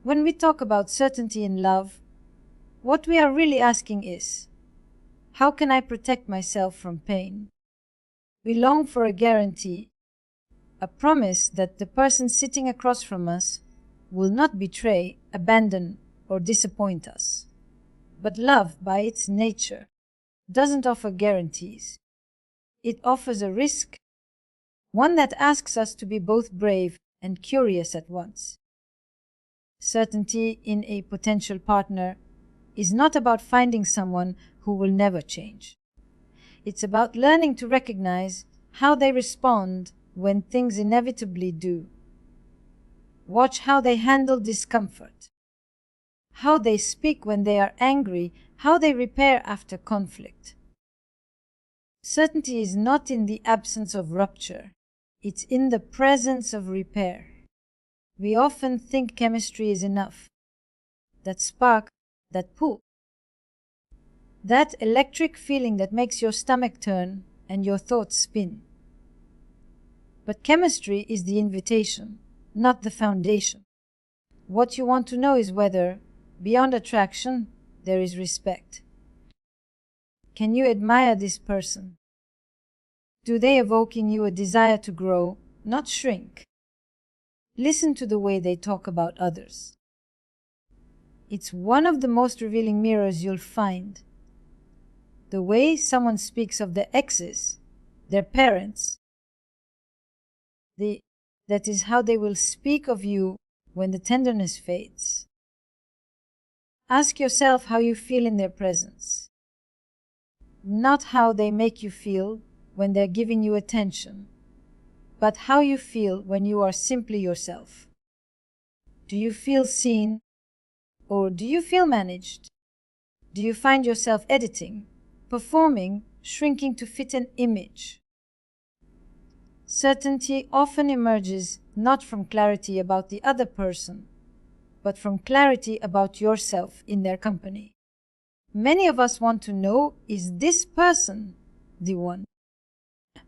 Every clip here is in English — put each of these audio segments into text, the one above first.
When we talk about certainty in love, what we are really asking is, how can I protect myself from pain? We long for a guarantee, a promise that the person sitting across from us will not betray, abandon, or disappoint us. But love, by its nature, doesn't offer guarantees. It offers a risk, one that asks us to be both brave and curious at once. Certainty in a potential partner is not about finding someone who will never change. It's about learning to recognize how they respond when things inevitably do. Watch how they handle discomfort, how they speak when they are angry, how they repair after conflict. Certainty is not in the absence of rupture, it's in the presence of repair. We often think chemistry is enough. That spark, that pull. That electric feeling that makes your stomach turn and your thoughts spin. But chemistry is the invitation, not the foundation. What you want to know is whether, beyond attraction, there is respect. Can you admire this person? Do they evoke in you a desire to grow, not shrink? Listen to the way they talk about others. It's one of the most revealing mirrors you'll find. The way someone speaks of their exes, their parents, that is how they will speak of you when the tenderness fades. Ask yourself how you feel in their presence, not how they make you feel when they're giving you attention, but how you feel when you are simply yourself. Do you feel seen, or do you feel managed? Do you find yourself editing, performing, shrinking to fit an image? Certainty often emerges not from clarity about the other person, but from clarity about yourself in their company. Many of us want to know, is this person the one?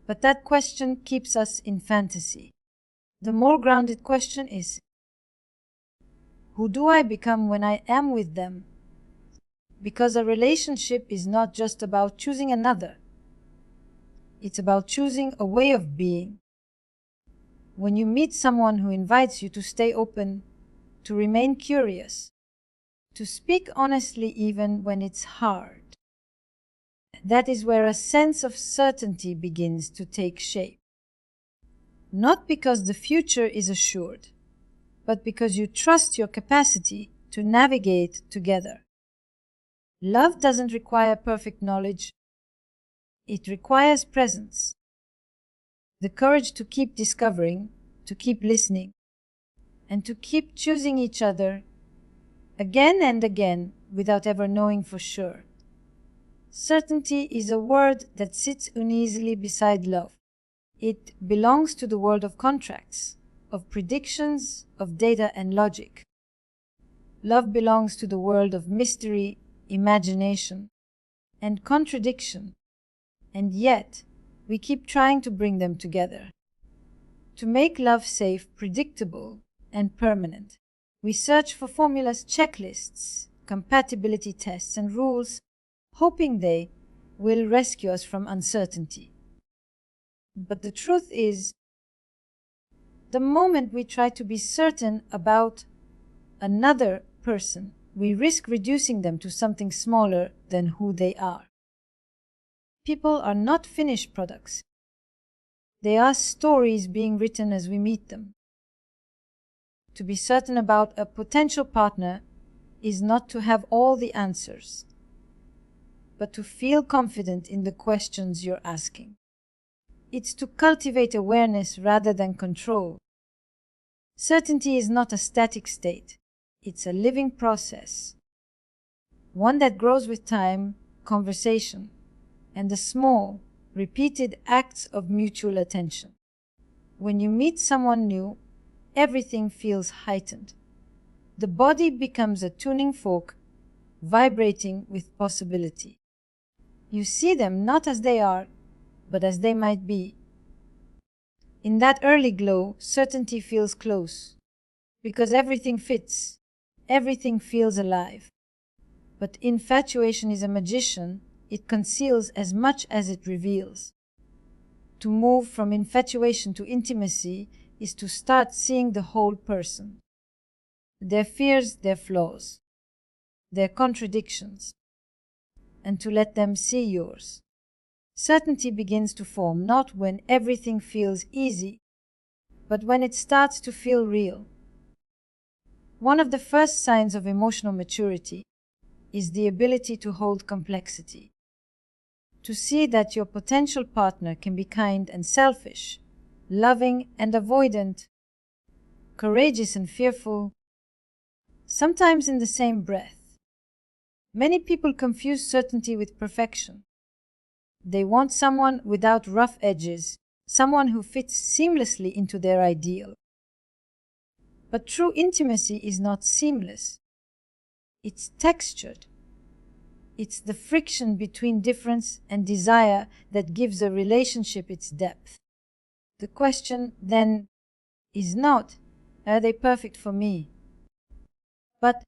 But that question keeps us in fantasy. The more grounded question is, who do I become when I am with them? Because a relationship is not just about choosing another. It's about choosing a way of being. When you meet someone who invites you to stay open, to remain curious, to speak honestly even when it's hard, that is where a sense of certainty begins to take shape. Not because the future is assured, but because you trust your capacity to navigate together. Love doesn't require perfect knowledge. It requires presence. The courage to keep discovering, to keep listening, and to keep choosing each other again and again without ever knowing for sure. Certainty is a word that sits uneasily beside love. It belongs to the world of contracts, of predictions, of data and logic. Love belongs to the world of mystery, imagination, and contradiction. And yet, we keep trying to bring them together. To make love safe, predictable, and permanent, we search for formulas, checklists, compatibility tests, and rules, hoping they will rescue us from uncertainty. But the truth is, the moment we try to be certain about another person, we risk reducing them to something smaller than who they are. People are not finished products. They are stories being written as we meet them. To be certain about a potential partner is not to have all the answers, but to feel confident in the questions you're asking. It's to cultivate awareness rather than control. Certainty is not a static state. It's a living process, one that grows with time, conversation, and the small, repeated acts of mutual attention. When you meet someone new, everything feels heightened. The body becomes a tuning fork, vibrating with possibility. You see them not as they are, but as they might be. In that early glow, certainty feels close, because everything fits. everything feels alive. But infatuation is a magician. It conceals as much as it reveals. To move from infatuation to intimacy is to start seeing the whole person. Their fears, their flaws, their contradictions, and to let them see yours. Certainty begins to form not when everything feels easy, but when it starts to feel real. One of the first signs of emotional maturity is the ability to hold complexity. To see that your potential partner can be kind and selfish, loving and avoidant, courageous and fearful, sometimes in the same breath. Many people confuse certainty with perfection. They want someone without rough edges, someone who fits seamlessly into their ideal. But true intimacy is not seamless. It's textured. It's the friction between difference and desire that gives a relationship its depth. The question, then, is not, are they perfect for me? But,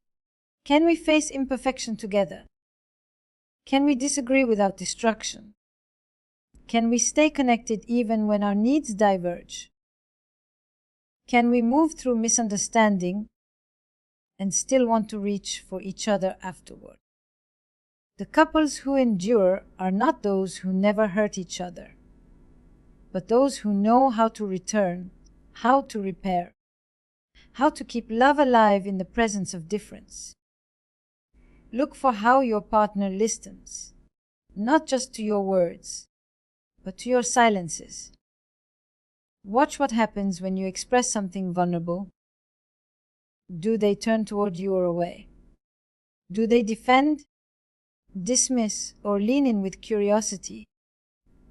can we face imperfection together? Can we disagree without destruction? Can we stay connected even when our needs diverge? Can we move through misunderstanding and still want to reach for each other afterward? The couples who endure are not those who never hurt each other, but those who know how to return, how to repair, how to keep love alive in the presence of difference. Look for how your partner listens, not just to your words, but to your silences. Watch what happens when you express something vulnerable. Do they turn toward you or away? Do they defend, dismiss, or lean in with curiosity?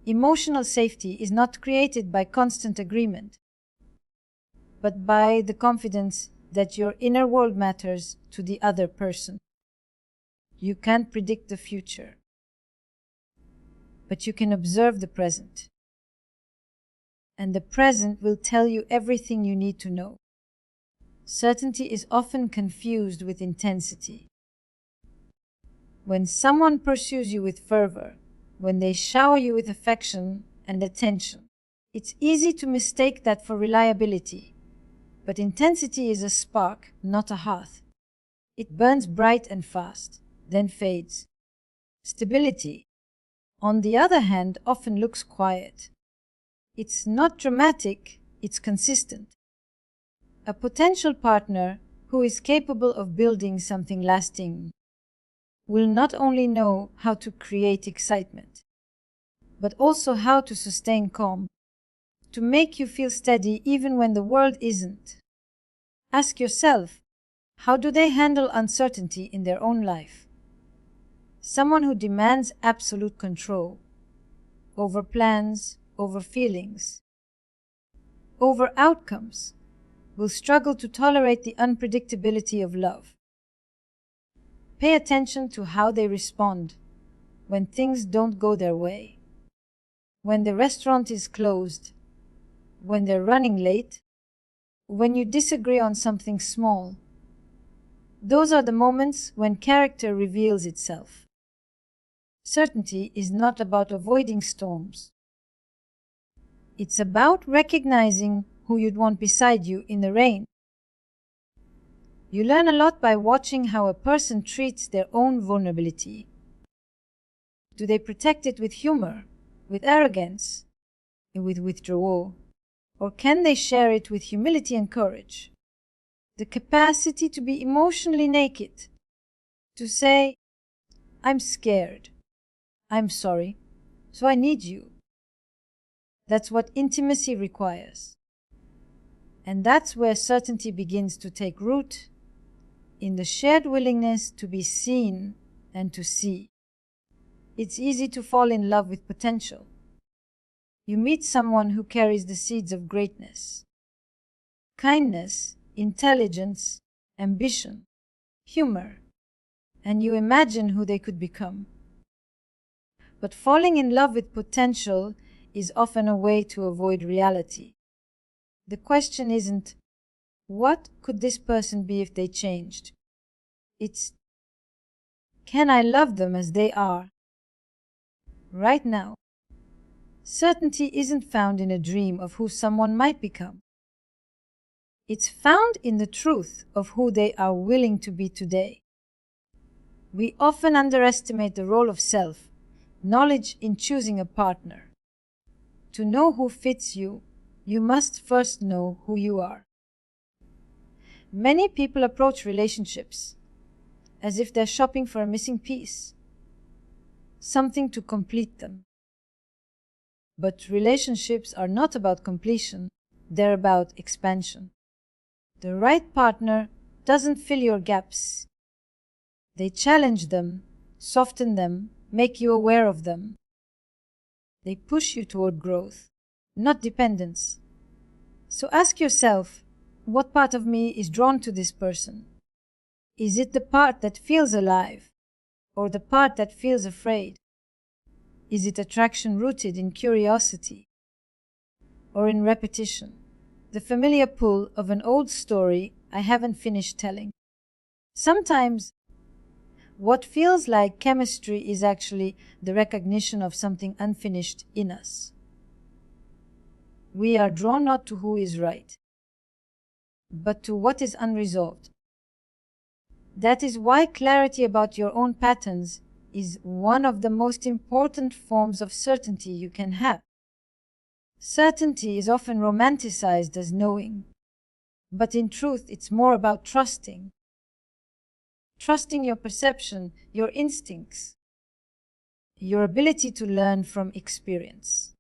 Emotional safety is not created by constant agreement, but by the confidence that your inner world matters to the other person. You can't predict the future, but you can observe the present. And the present will tell you everything you need to know. Certainty is often confused with intensity. When someone pursues you with fervor, when they shower you with affection and attention, it's easy to mistake that for reliability. But intensity is a spark, not a hearth. It burns bright and fast, then fades. Stability, on the other hand, often looks quiet. It's not dramatic, it's consistent. A potential partner who is capable of building something lasting will not only know how to create excitement, but also how to sustain calm, to make you feel steady even when the world isn't. Ask yourself, how do they handle uncertainty in their own life? Someone who demands absolute control over plans, over feelings, over outcomes, will struggle to tolerate the unpredictability of love. Pay attention to how they respond when things don't go their way, when the restaurant is closed, when they're running late, when you disagree on something small. Those are the moments when character reveals itself. Certainty is not about avoiding storms. It's about recognizing who you'd want beside you in the rain. You learn a lot by watching how a person treats their own vulnerability. Do they protect it with humor, with arrogance, with withdrawal? Or can they share it with humility and courage? The capacity to be emotionally naked, to say, I'm scared, I'm sorry, so I need you. That's what intimacy requires. And that's where certainty begins to take root, in the shared willingness to be seen and to see. It's easy to fall in love with potential. You meet someone who carries the seeds of greatness. Kindness, intelligence, ambition, humor, and you imagine who they could become. But falling in love with potential is often a way to avoid reality. The question isn't, what could this person be if they changed? It's, can I love them as they are right now? Certainty isn't found in a dream of who someone might become. It's found in the truth of who they are willing to be today. We often underestimate the role of self-knowledge in choosing a partner. To know who fits you, you must first know who you are. Many people approach relationships as if they're shopping for a missing piece, something to complete them. But relationships are not about completion, they're about expansion. The right partner doesn't fill your gaps. They challenge them, soften them, make you aware of them. They push you toward growth, not dependence. So ask yourself, what part of me is drawn to this person? Is it the part that feels alive, or the part that feels afraid? Is it attraction rooted in curiosity, or in repetition, the familiar pull of an old story I haven't finished telling? Sometimes, what feels like chemistry is actually the recognition of something unfinished in us. We are drawn not to who is right, but to what is unresolved. That is why clarity about your own patterns is one of the most important forms of certainty you can have. Certainty is often romanticized as knowing, but in truth it's more about trusting. Trusting your perception, your instincts, your ability to learn from experience.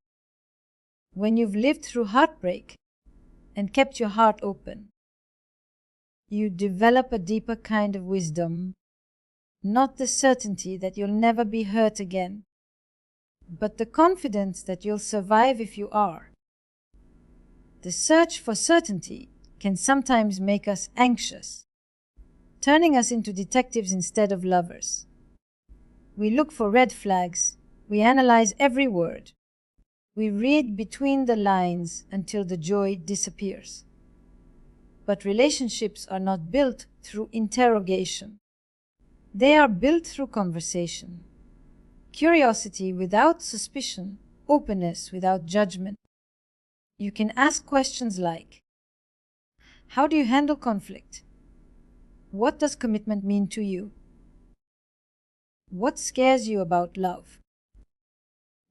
When you've lived through heartbreak and kept your heart open, you develop a deeper kind of wisdom, not the certainty that you'll never be hurt again, but the confidence that you'll survive if you are. The search for certainty can sometimes make us anxious, turning us into detectives instead of lovers. We look for red flags, we analyze every word, we read between the lines until the joy disappears. But relationships are not built through interrogation. They are built through conversation. Curiosity without suspicion, openness without judgment. You can ask questions like, how do you handle conflict? What does commitment mean to you? What scares you about love?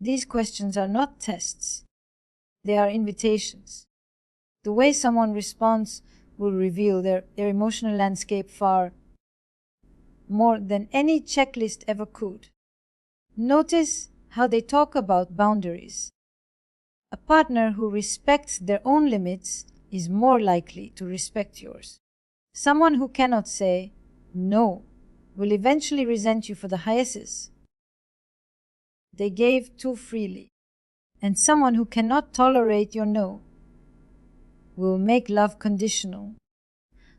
These questions are not tests. They are invitations. The way someone responds will reveal their emotional landscape far more than any checklist ever could. Notice how they talk about boundaries. A partner who respects their own limits is more likely to respect yours. Someone who cannot say no will eventually resent you for the hiatus they gave too freely. And someone who cannot tolerate your no will make love conditional.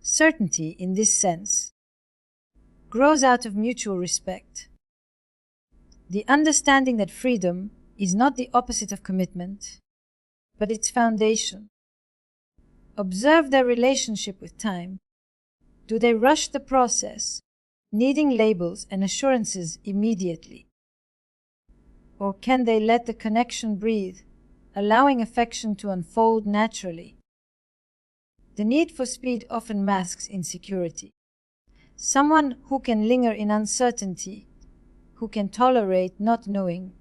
Certainty, in this sense, grows out of mutual respect. The understanding that freedom is not the opposite of commitment, but its foundation. Observe their relationship with time. Do they rush the process, needing labels and assurances immediately? Or can they let the connection breathe, allowing affection to unfold naturally? The need for speed often masks insecurity. Someone who can linger in uncertainty, who can tolerate not knowing,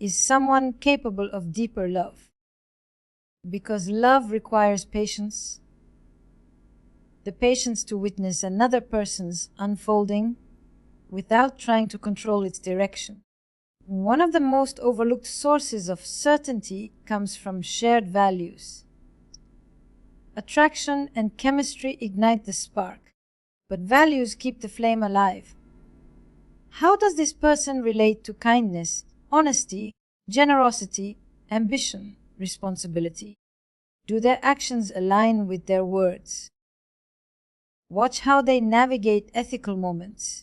is someone capable of deeper love. Because love requires patience, the patience to witness another person's unfolding without trying to control its direction. One of the most overlooked sources of certainty comes from shared values. Attraction and chemistry ignite the spark, but values keep the flame alive. How does this person relate to kindness, honesty, generosity, ambition, responsibility? Do their actions align with their words? Watch how they navigate ethical moments,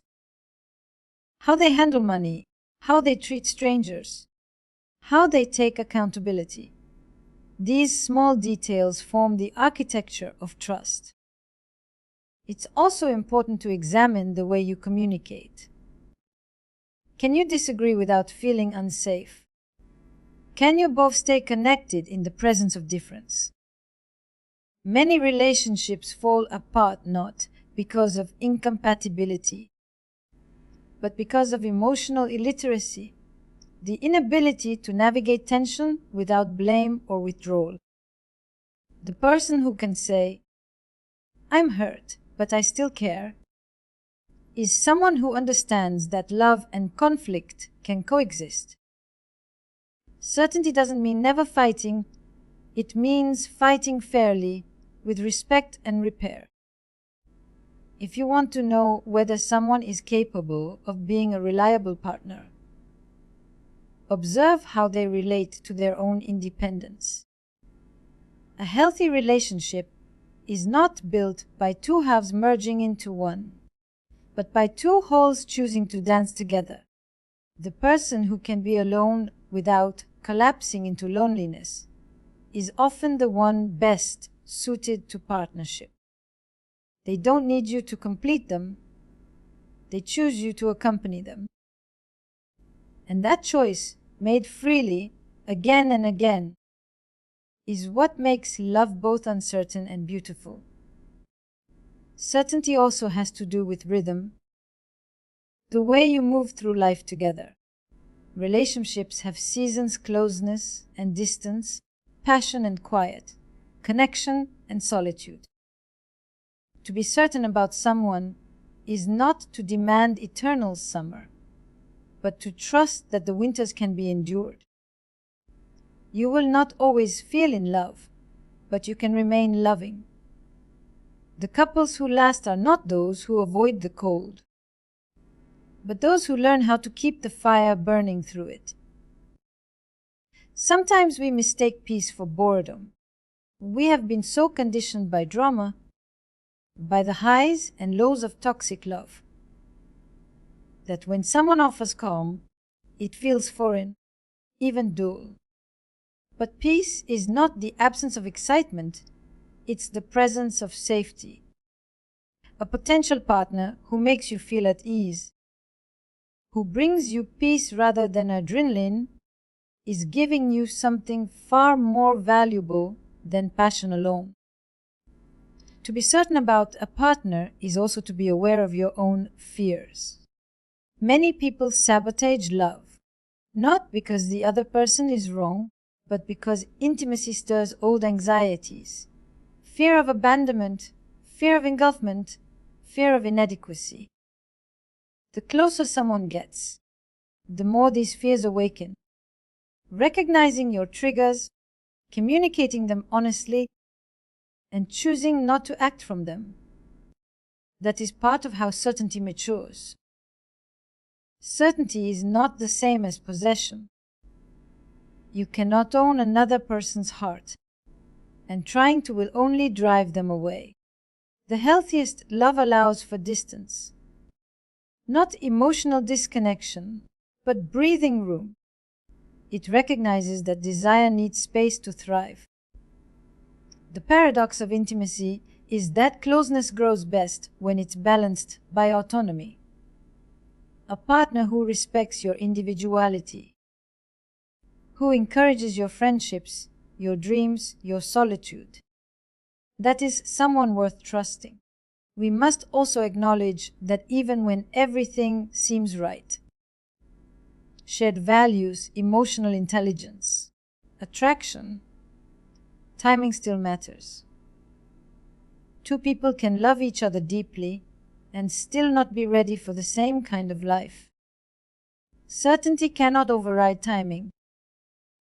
how they handle money, how they treat strangers, how they take accountability. These small details form the architecture of trust. It's also important to examine the way you communicate. Can you disagree without feeling unsafe? Can you both stay connected in the presence of difference? Many relationships fall apart not because of incompatibility, but because of emotional illiteracy, the inability to navigate tension without blame or withdrawal. The person who can say, "I'm hurt, but I still care," is someone who understands that love and conflict can coexist. Certainty doesn't mean never fighting, it means fighting fairly, with respect and repair. If you want to know whether someone is capable of being a reliable partner, observe how they relate to their own independence. A healthy relationship is not built by two halves merging into one, but by two wholes choosing to dance together. The person who can be alone without collapsing into loneliness is often the one best suited to partnership. They don't need you to complete them, they choose you to accompany them. And that choice, made freely, again and again, is what makes love both uncertain and beautiful. Certainty also has to do with rhythm, the way you move through life together. Relationships have seasons, closeness and distance, passion and quiet, connection and solitude. To be certain about someone is not to demand eternal summer, but to trust that the winters can be endured. You will not always feel in love, but you can remain loving. The couples who last are not those who avoid the cold, but those who learn how to keep the fire burning through it. Sometimes we mistake peace for boredom. We have been so conditioned by drama, by the highs and lows of toxic love, that when someone offers calm, it feels foreign, even dull. But peace is not the absence of excitement, it's the presence of safety. A potential partner who makes you feel at ease, who brings you peace rather than adrenaline, is giving you something far more valuable than passion alone. To be certain about a partner is also to be aware of your own fears. Many people sabotage love, not because the other person is wrong, but because intimacy stirs old anxieties. Fear of abandonment, fear of engulfment, fear of inadequacy. The closer someone gets, the more these fears awaken. Recognizing your triggers, communicating them honestly, and choosing not to act from them. That is part of how certainty matures. Certainty is not the same as possession. You cannot own another person's heart, and trying to will only drive them away. The healthiest love allows for distance. Not emotional disconnection, but breathing room. It recognizes that desire needs space to thrive. The paradox of intimacy is that closeness grows best when it's balanced by autonomy. A partner who respects your individuality, who encourages your friendships, your dreams, your solitude. That is someone worth trusting. We must also acknowledge that even when everything seems right, shared values, emotional intelligence, attraction, timing still matters. Two people can love each other deeply and still not be ready for the same kind of life. Certainty cannot override timing.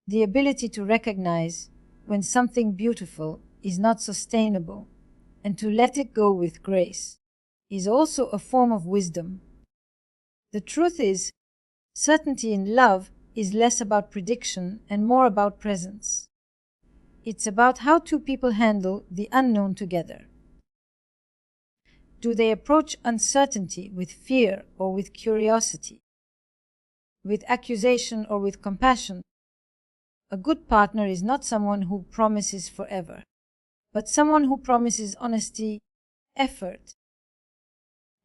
The ability to recognize when something beautiful is not sustainable and to let it go with grace is also a form of wisdom. The truth is, certainty in love is less about prediction and more about presence. It's about how two people handle the unknown together. Do they approach uncertainty with fear or with curiosity? With accusation or with compassion? A good partner is not someone who promises forever, but someone who promises honesty, effort,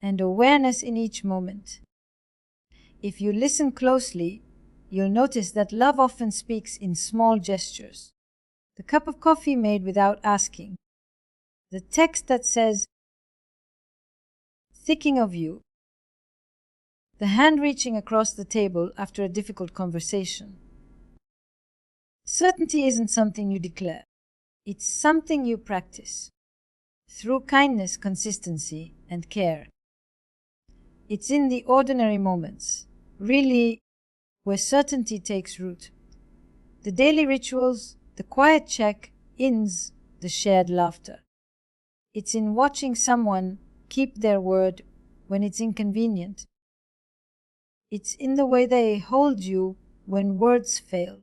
and awareness in each moment. If you listen closely, you'll notice that love often speaks in small gestures. The cup of coffee made without asking. The text that says, "Thinking of you." The hand reaching across the table after a difficult conversation. Certainty isn't something you declare. It's something you practice through kindness, consistency, and care. It's in the ordinary moments, really, where certainty takes root. The daily rituals, the quiet check-ins, the shared laughter. It's in watching someone keep their word when it's inconvenient. It's in the way they hold you when words fail.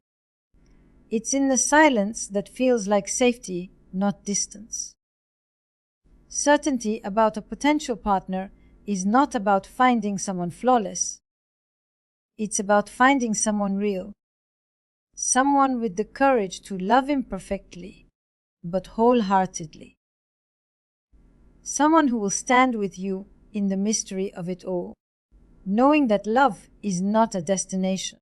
It's in the silence that feels like safety, not distance. Certainty about a potential partner is not about finding someone flawless. It's about finding someone real. Someone with the courage to love imperfectly, but wholeheartedly. Someone who will stand with you in the mystery of it all, knowing that love is not a destination,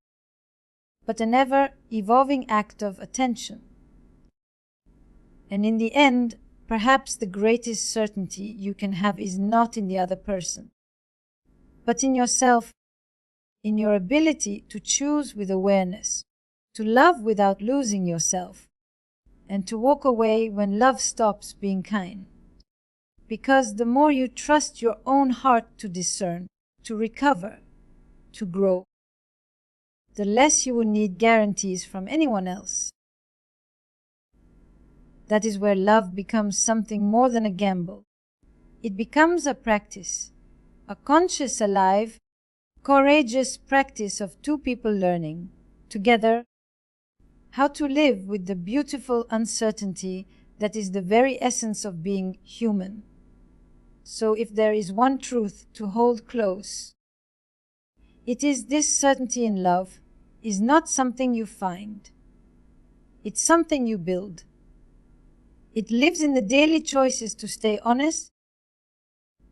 but an ever-evolving act of attention. And in the end, perhaps the greatest certainty you can have is not in the other person, but in yourself, in your ability to choose with awareness, to love without losing yourself, and to walk away when love stops being kind. Because the more you trust your own heart to discern, to recover, to grow, the less you will need guarantees from anyone else. That is where love becomes something more than a gamble. It becomes a practice, a conscious, alive, courageous practice of two people learning, together, how to live with the beautiful uncertainty that is the very essence of being human. So if there is one truth to hold close, it is this: certainty in love is not something you find. It's something you build. It lives in the daily choices to stay honest,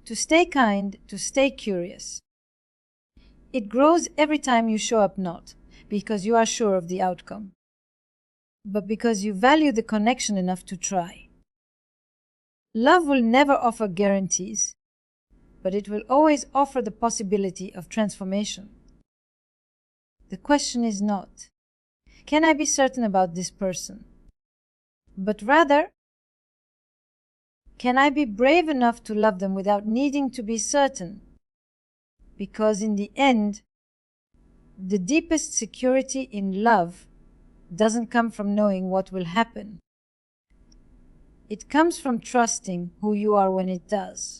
to stay kind, to stay curious. It grows every time you show up, not because you are sure of the outcome, but because you value the connection enough to try. Love will never offer guarantees, but it will always offer the possibility of transformation. The question is not, can I be certain about this person? But rather, can I be brave enough to love them without needing to be certain? Because in the end, the deepest security in love doesn't come from knowing what will happen. It comes from trusting who you are when it does.